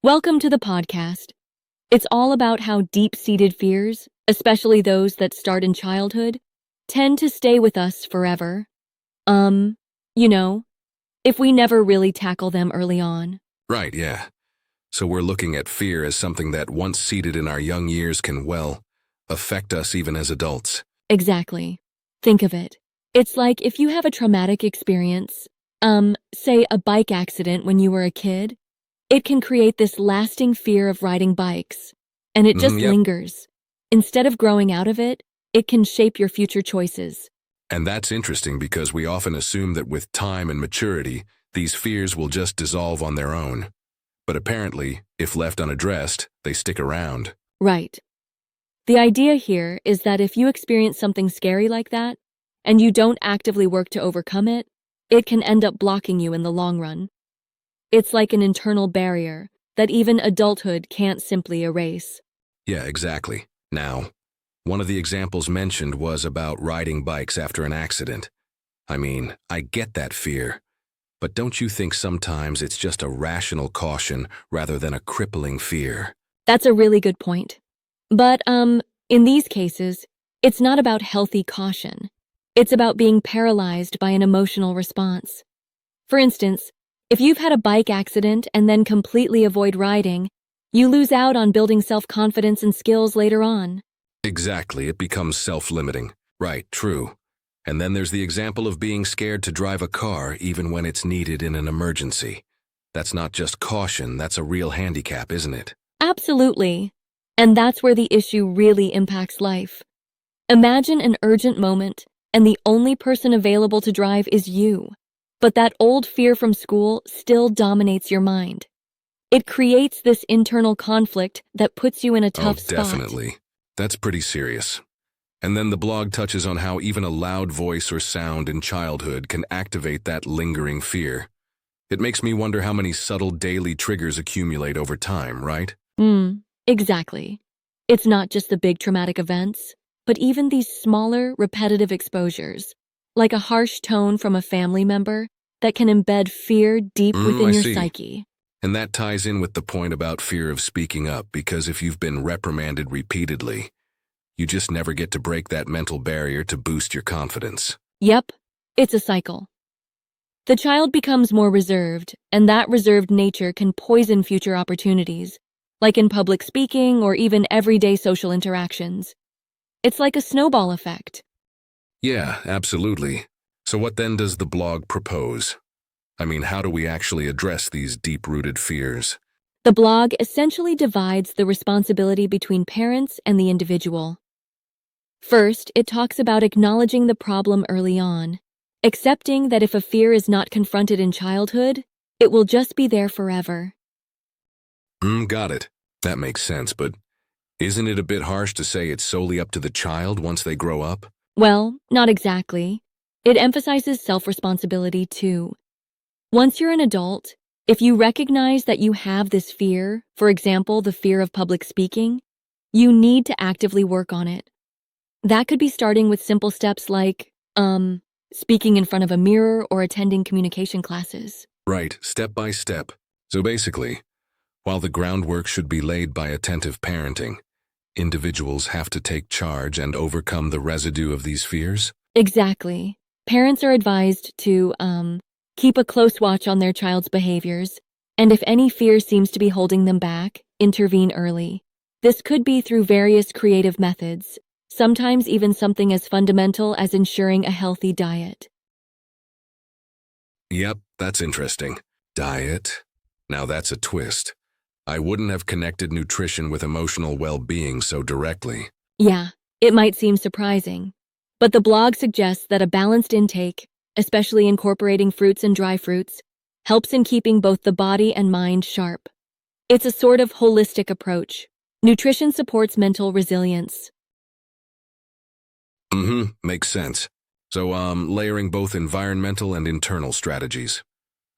Welcome to the podcast. It's all about how deep-seated fears, especially those that start in childhood, tend to stay with us forever. Um, you know, if we never really tackle them early on. Right, yeah. So we're looking at fear as something that once seated in our young years can, well, affect us even as adults. Exactly. Think of it. It's like if you have a traumatic experience, say a bike accident when you were a kid, it can create this lasting fear of riding bikes, and it just Yep. lingers. Instead of growing out of it, it can shape your future choices. And that's interesting because we often assume that with time and maturity, these fears will just dissolve on their own. But apparently, if left unaddressed, they stick around. Right. The idea here is that if you experience something scary like that, and you don't actively work to overcome it, it can end up blocking you in the long run. It's like an internal barrier that even adulthood can't simply erase. Yeah, exactly. Now, one of the examples mentioned was about riding bikes after an accident. I mean, I get that fear. But don't you think sometimes it's just a rational caution rather than a crippling fear? That's a really good point. But, in these cases, it's not about healthy caution. It's about being paralyzed by an emotional response. For instance, if you've had a bike accident and then completely avoid riding, you lose out on building self-confidence and skills later on. Exactly, it becomes self-limiting. Right, true. And then there's the example of being scared to drive a car even when it's needed in an emergency. That's not just caution, that's a real handicap, isn't it? Absolutely. And that's where the issue really impacts life. Imagine an urgent moment, and the only person available to drive is you. But that old fear from school still dominates your mind. It creates this internal conflict that puts you in a tough spot. Definitely. That's pretty serious. And then the blog touches on how even a loud voice or sound in childhood can activate that lingering fear. It makes me wonder how many subtle daily triggers accumulate over time, right? Exactly. It's not just the big traumatic events, but even these smaller, repetitive exposures, like a harsh tone from a family member that can embed fear deep within I your see. psyche. And that ties in with the point about fear of speaking up, because if you've been reprimanded repeatedly, you just never get to break that mental barrier to boost your confidence. Yep, it's a cycle. The child becomes more reserved, and that reserved nature can poison future opportunities, like in public speaking or even everyday social interactions. It's like a snowball effect. Yeah, absolutely. So what then does the blog propose? I mean, how do we actually address these deep-rooted fears? The blog essentially divides the responsibility between parents and the individual. First, it talks about acknowledging the problem early on, accepting that if a fear is not confronted in childhood, it will just be there forever. Got it. That makes sense, but isn't it a bit harsh to say it's solely up to the child once they grow up? Well, not exactly. It emphasizes self-responsibility too. Once you're an adult, if you recognize that you have this fear, for example, the fear of public speaking, you need to actively work on it. That could be starting with simple steps like, speaking in front of a mirror or attending communication classes. Right, step by step. So basically, while the groundwork should be laid by attentive parenting, individuals have to take charge and overcome the residue of these fears? Exactly. Parents are advised to, keep a close watch on their child's behaviors, and if any fear seems to be holding them back, intervene early. This could be through various creative methods, sometimes even something as fundamental as ensuring a healthy diet. Yep, that's interesting. Diet? Now that's a twist. I wouldn't have connected nutrition with emotional well-being so directly. Yeah, it might seem surprising, but the blog suggests that a balanced intake, especially incorporating fruits and dry fruits, helps in keeping both the body and mind sharp. It's a sort of holistic approach. Nutrition supports mental resilience. Makes sense. So, layering both environmental and internal strategies.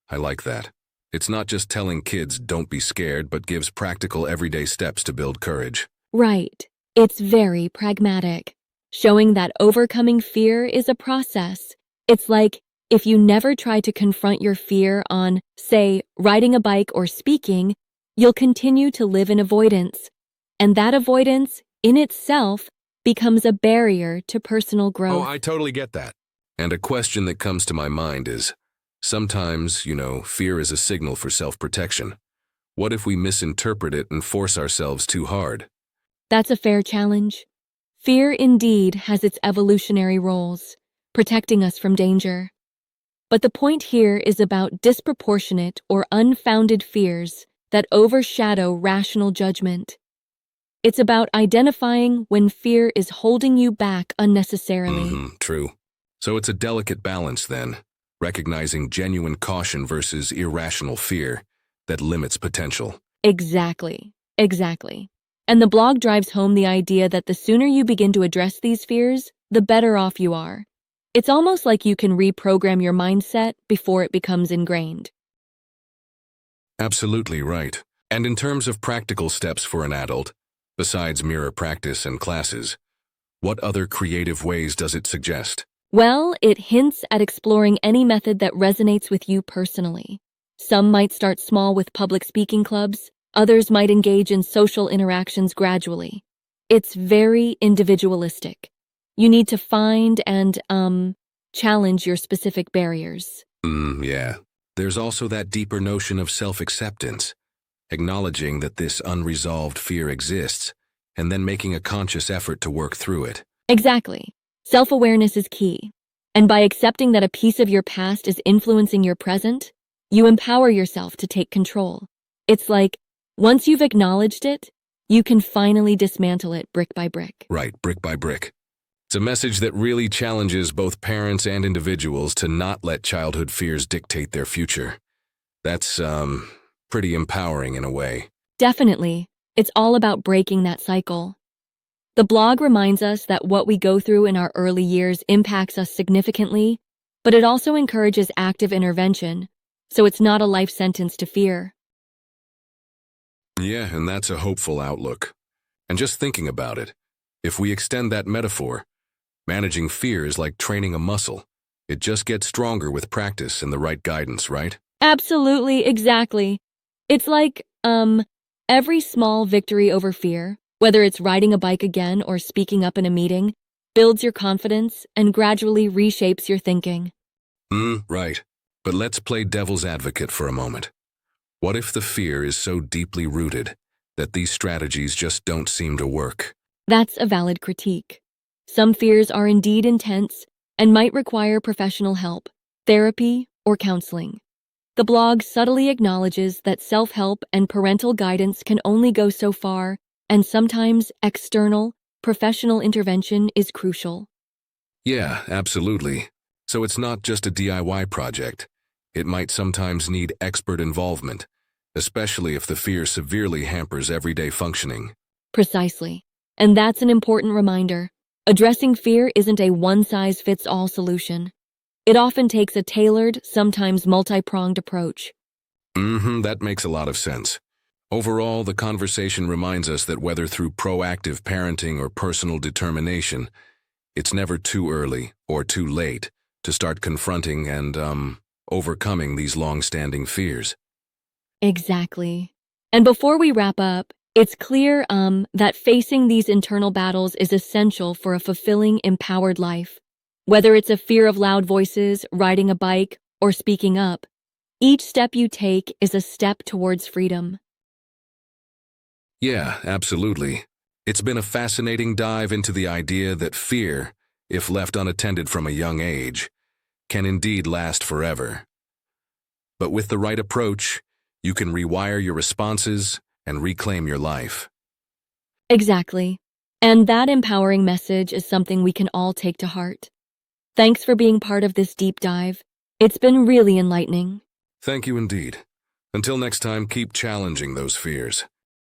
I like that. It's not just telling kids don't be scared, but gives practical everyday steps to build courage. Right. It's very pragmatic, showing that overcoming fear is a process. It's like if you never try to confront your fear on, say, riding a bike or speaking, you'll continue to live in avoidance, and that avoidance, in itself, becomes a barrier to personal growth. Oh, I totally get that. And a question that comes to my mind is, sometimes, fear is a signal for self-protection. What if we misinterpret it and force ourselves too hard? That's a fair challenge. Fear indeed has its evolutionary roles, protecting us from danger. But the point here is about disproportionate or unfounded fears that overshadow rational judgment. It's about identifying when fear is holding you back unnecessarily. True. So it's a delicate balance then, recognizing genuine caution versus irrational fear that limits potential. Exactly. And the blog drives home the idea that the sooner you begin to address these fears, the better off you are. It's almost like you can reprogram your mindset before it becomes ingrained. Absolutely right. And in terms of practical steps for an adult, besides mirror practice and classes, what other creative ways does it suggest? Well, it hints at exploring any method that resonates with you personally. Some might start small with public speaking clubs, others might engage in social interactions gradually. It's very individualistic. You need to find and, challenge your specific barriers. Yeah. There's also that deeper notion of self-acceptance, acknowledging that this unresolved fear exists, and then making a conscious effort to work through it. Exactly. Self-awareness is key. And by accepting that a piece of your past is influencing your present, you empower yourself to take control. It's like, once you've acknowledged it, you can finally dismantle it brick by brick. Right, brick by brick. It's a message that really challenges both parents and individuals to not let childhood fears dictate their future. That's, pretty empowering in a way. Definitely. It's all about breaking that cycle. The blog reminds us that what we go through in our early years impacts us significantly, but it also encourages active intervention, so it's not a life sentence to fear. Yeah, and that's a hopeful outlook. And just thinking about it, if we extend that metaphor, managing fear is like training a muscle. It just gets stronger with practice and the right guidance, right? Absolutely, exactly. It's like, every small victory over fear, whether it's riding a bike again or speaking up in a meeting, builds your confidence and gradually reshapes your thinking. Right. But let's play devil's advocate for a moment. What if the fear is so deeply rooted that these strategies just don't seem to work? That's a valid critique. Some fears are indeed intense and might require professional help, therapy, or counseling. The blog subtly acknowledges that self-help and parental guidance can only go so far, and sometimes external, professional intervention is crucial. Yeah, absolutely. So it's not just a DIY project. It might sometimes need expert involvement, especially if the fear severely hampers everyday functioning. Precisely. And that's an important reminder. Addressing fear isn't a one-size-fits-all solution. It often takes a tailored, sometimes multi-pronged approach. That makes a lot of sense. Overall, the conversation reminds us that whether through proactive parenting or personal determination, it's never too early or too late to start confronting and, overcoming these long-standing fears. Exactly. And before we wrap up, it's clear, that facing these internal battles is essential for a fulfilling, empowered life. Whether it's a fear of loud voices, riding a bike, or speaking up, each step you take is a step towards freedom. Yeah, absolutely. It's been a fascinating dive into the idea that fear, if left unattended from a young age, can indeed last forever. But with the right approach, you can rewire your responses and reclaim your life. Exactly. And that empowering message is something we can all take to heart. Thanks for being part of this deep dive. It's been really enlightening. Thank you indeed. Until next time, keep challenging those fears.